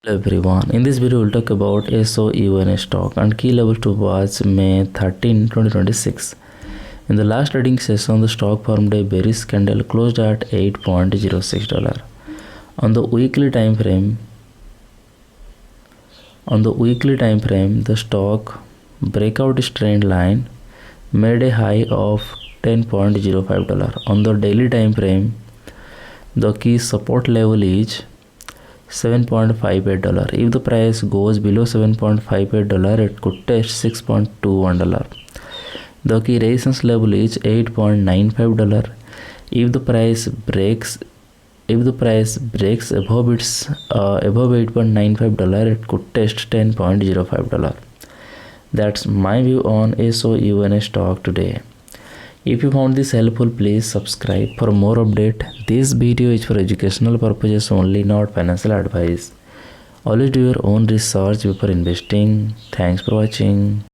Hello everyone, in this video we'll talk about SOUN stock and key levels to watch May 13, 2026. In the last trading session, the stock formed a bearish candle closed at $8.06. On the weekly time frame, the stock breakout its trend line made a high of $10.05. On the daily time frame, the key support level is $7.58. If the price goes below $7.58, it could test $6.21. The key resistance level is $8.95. If the price breaks above $8.95, it could test $10.05. That's my view on SOUN stock today. If you found this helpful, please subscribe for more update. This video is for educational purposes only, not financial advice. Always do your own research before investing. Thanks for watching.